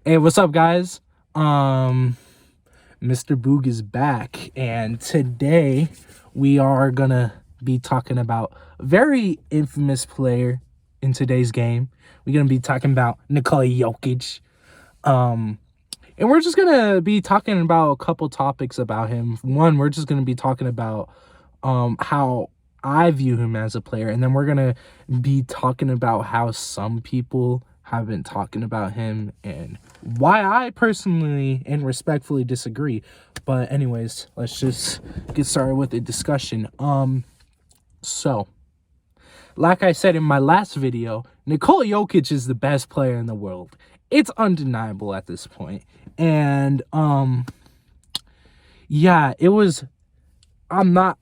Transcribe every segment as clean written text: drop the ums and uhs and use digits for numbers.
Hey, what's up, guys? Mr. Boog is back, and today we are gonna be talking about a very infamous player in today's game. We're gonna be talking about Nikola Jokic. And we're just gonna be talking about a couple topics about him. One, we're just gonna be talking about how I view him as a player, and then we're gonna be talking about how some people have been talking about him and why I personally and respectfully disagree. But anyways, let's just get started with the discussion. So like I said in my last video, Nikola Jokic is the best player in the world. It's undeniable at this point. And yeah, it was now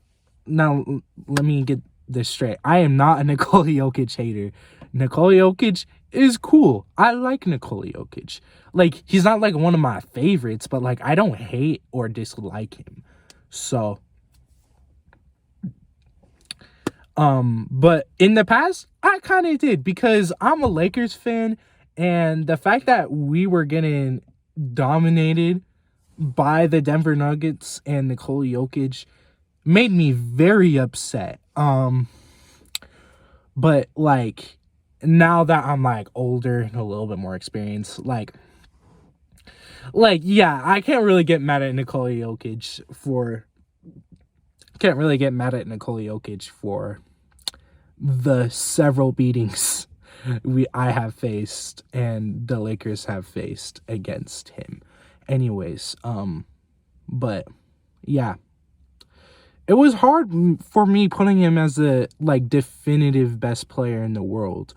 let me get this straight. I am not a Nikola Jokic hater. Nikola Jokic is cool. I like Nikola Jokic. Like, he's not like one of my favorites, but like I don't hate or dislike him. So but in the past, I kind of did, because I'm a Lakers fan, and the fact that we were getting dominated by the Denver Nuggets and Nikola Jokic made me very upset. But like, now that I'm like older and a little bit more experienced, like yeah, I can't really get mad at Nikola Jokic for the several beatings I have faced and the Lakers have faced against him. Anyways, but yeah, it was hard for me putting him as the like definitive best player in the world.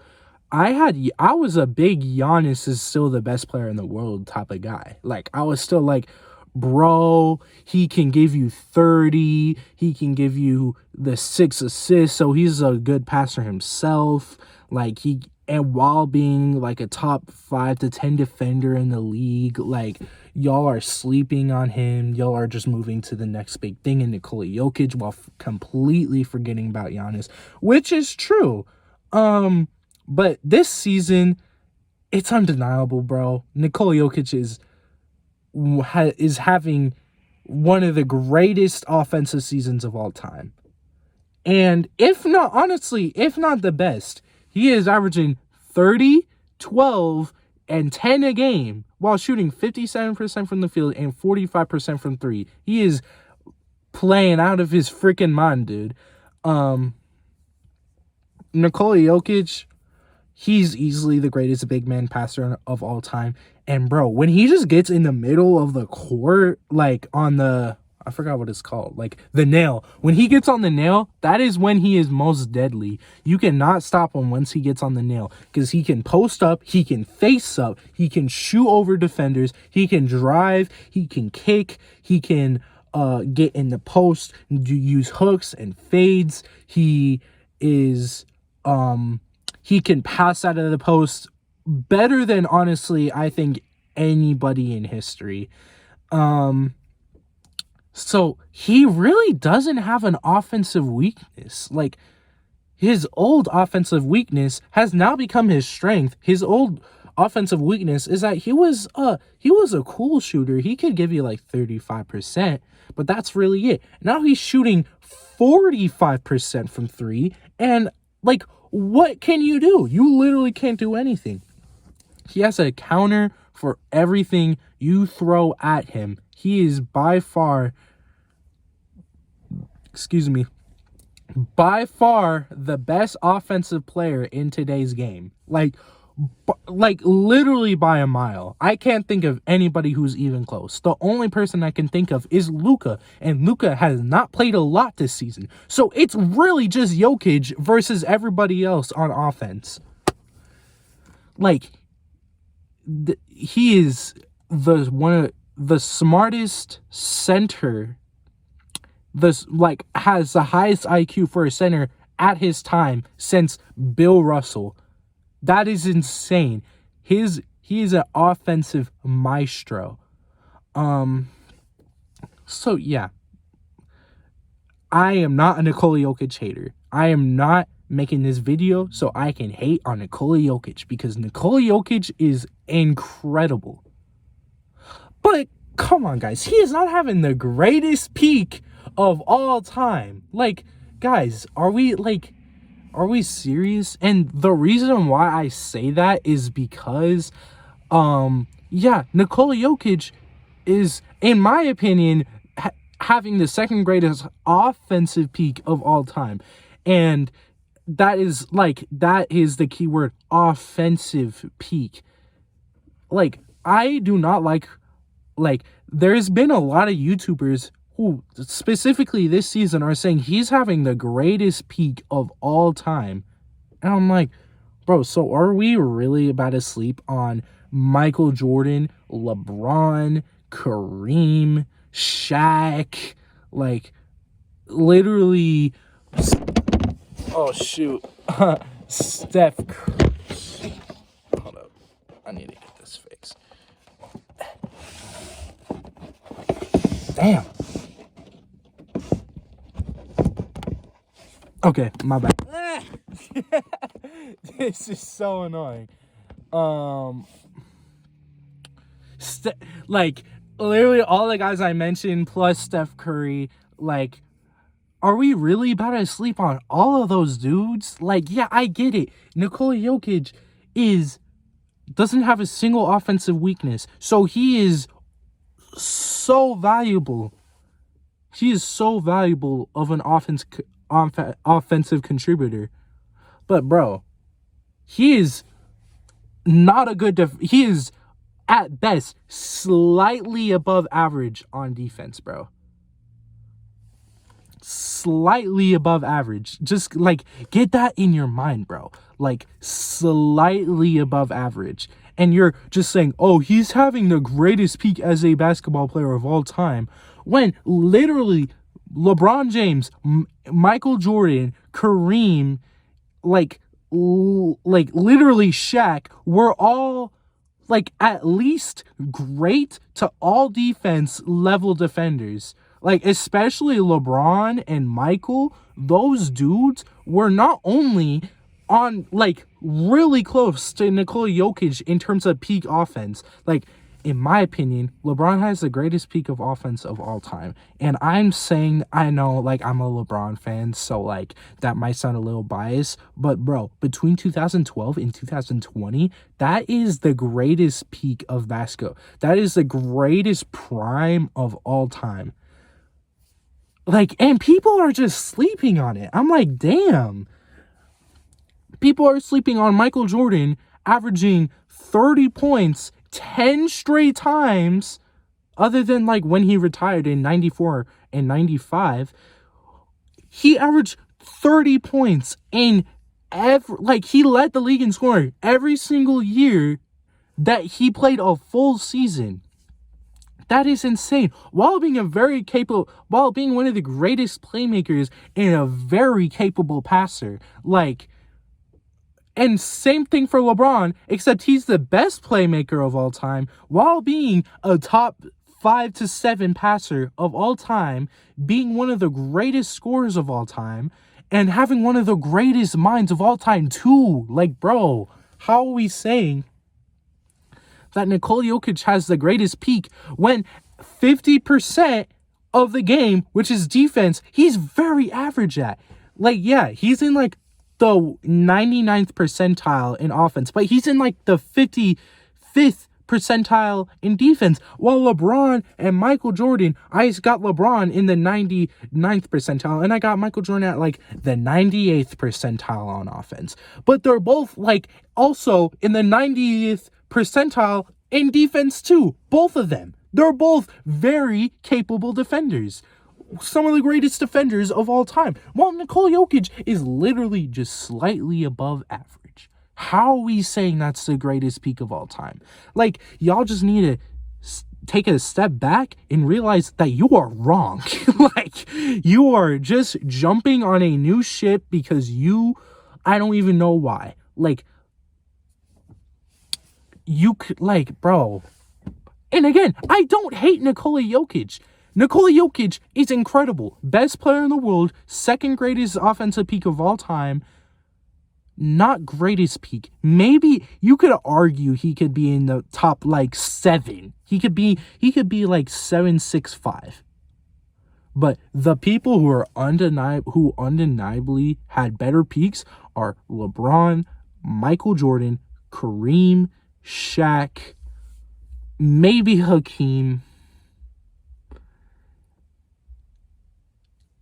I was a big Giannis is still the best player in the world type of guy. Like, I was still like, bro, he can give you 30, he can give you the 6 assists, so he's a good passer himself. Like, and while being like a top 5 to 10 defender in the league, like, y'all are sleeping on him. Y'all are just moving to the next big thing in Nikola Jokic while completely forgetting about Giannis, which is true. But this season, it's undeniable, bro. Nikola Jokic is having one of the greatest offensive seasons of all time. And if not the best, he is averaging 30, 12, and 10 a game while shooting 57% from the field and 45% from three. He is playing out of his freaking mind, dude. Nikola Jokic, he's easily the greatest big man passer of all time. And bro, when he just gets in the middle of the court, like on the, I forgot what it's called, like the nail. When he gets on the nail, that is when he is most deadly. You cannot stop him once he gets on the nail, because he can post up, he can face up, he can shoot over defenders, he can drive, he can kick, he can get in the post, use hooks and fades. He can pass out of the post better than, honestly, I think anybody in history. So he really doesn't have an offensive weakness. Like, his old offensive weakness has now become his strength. His old offensive weakness is that he was a cool shooter. He could give you like 35%, but that's really it. Now he's shooting 45% from three, and like, what can you do? You literally can't do anything. He has a counter for everything you throw at him. He is by far the best offensive player in today's game. Like literally by a mile. I can't think of anybody who's even close. The only person I can think of is Luka, and Luka has not played a lot this season. So it's really just Jokic versus everybody else on offense. Like, he is one of the smartest center. Has the highest IQ for a center at his time since Bill Russell. That is insane. He is an offensive maestro. So yeah, I am not a Nikola Jokic hater. I am not making this video so I can hate on Nikola Jokic, because Nikola Jokic is incredible. But come on, guys, he is not having the greatest peak of all time. Like, guys, are we serious? And the reason why I say that is because, Nikola Jokic is, in my opinion, having the second greatest offensive peak of all time. And that is the key word, offensive peak. Like, I do not like, there's been a lot of YouTubers who specifically this season are saying he's having the greatest peak of all time. And I'm like, bro, so are we really about to sleep on Michael Jordan, LeBron, Kareem, Shaq, like, literally, oh shoot, Steph Curry. Hold up, I need to get this fixed. Damn. Okay, my bad. This is so annoying. Literally all the guys I mentioned plus Steph Curry, like, are we really about to sleep on all of those dudes? Like, yeah, I get it. Nikola Jokic doesn't have a single offensive weakness. So he is so valuable. He is so valuable of an offensive contributor. But, bro, he is not a good he is at best slightly above average on defense, bro. Slightly above average. Just, like, get that in your mind, bro. Like, slightly above average. And you're just saying, oh, he's having the greatest peak as a basketball player of all time, when literally LeBron James, Michael Jordan, Kareem, like literally Shaq were all, like, at least great to all defense level defenders. Like, especially LeBron and Michael, those dudes were not only on, like, really close to Nikola Jokic in terms of peak offense. Like, in my opinion, LeBron has the greatest peak of offense of all time. And I'm saying, I know, like, I'm a LeBron fan, so, like, that might sound a little biased. But, bro, between 2012 and 2020, that is the greatest peak of basketball. That is the greatest prime of all time. Like, and people are just sleeping on it. I'm like, damn. People are sleeping on Michael Jordan averaging 30 points 10 straight times, other than, like, when he retired in 94 and 95. He averaged 30 points in he led the league in scoring every single year that he played a full season. That is insane. While being one of the greatest playmakers and a very capable passer. Like, and same thing for LeBron, except he's the best playmaker of all time, while being a top 5 to 7 passer of all time, being one of the greatest scorers of all time, and having one of the greatest minds of all time too. Like, bro, how are we saying that Nikola Jokic has the greatest peak when 50% of the game, which is defense, he's very average at? Like, yeah, he's in, like, the 99th percentile in offense, but he's in, like, the 55th percentile in defense, while LeBron and Michael Jordan, I got LeBron in the 99th percentile, and I got Michael Jordan at, like, the 98th percentile on offense. But they're both, like, also in the 90th percentile in defense too. Both of them. They're both very capable defenders. Some of the greatest defenders of all time. While Nikola Jokic is literally just slightly above average. How are we saying that's the greatest peak of all time? Like, y'all just need to take a step back and realize that you are wrong. Like, you are just jumping on a new ship because I don't even know why. Like, you could, like, bro. And again, I don't hate Nikola Jokic. Nikola Jokic is incredible. Best player in the world, second greatest offensive peak of all time. not greatest peak. Maybe you could argue he could be in the top like 7. He could be like 765. But the people who are undeniably had better peaks are LeBron, Michael Jordan, Kareem, Shaq, maybe Hakeem.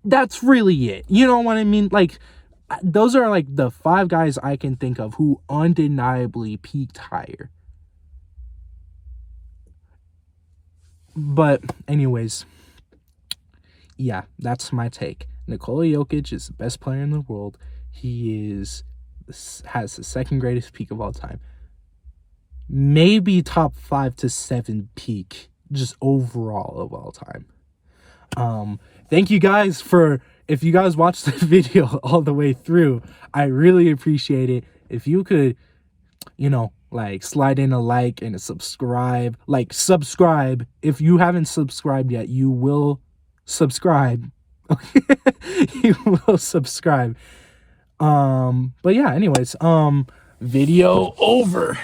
That's really it. You know what I mean? Like, those are like the 5 guys I can think of who undeniably peaked higher. But anyways, yeah, that's my take. Nikola Jokic is the best player in the world. He has the second greatest peak of all time. Maybe top 5 to 7 peak just overall of all time. Thank you guys if you guys watched the video all the way through, I really appreciate it. If you could, like slide in a like and a subscribe. Like, subscribe. If you haven't subscribed yet, you will subscribe. Okay. You will subscribe. But yeah, anyways, video over.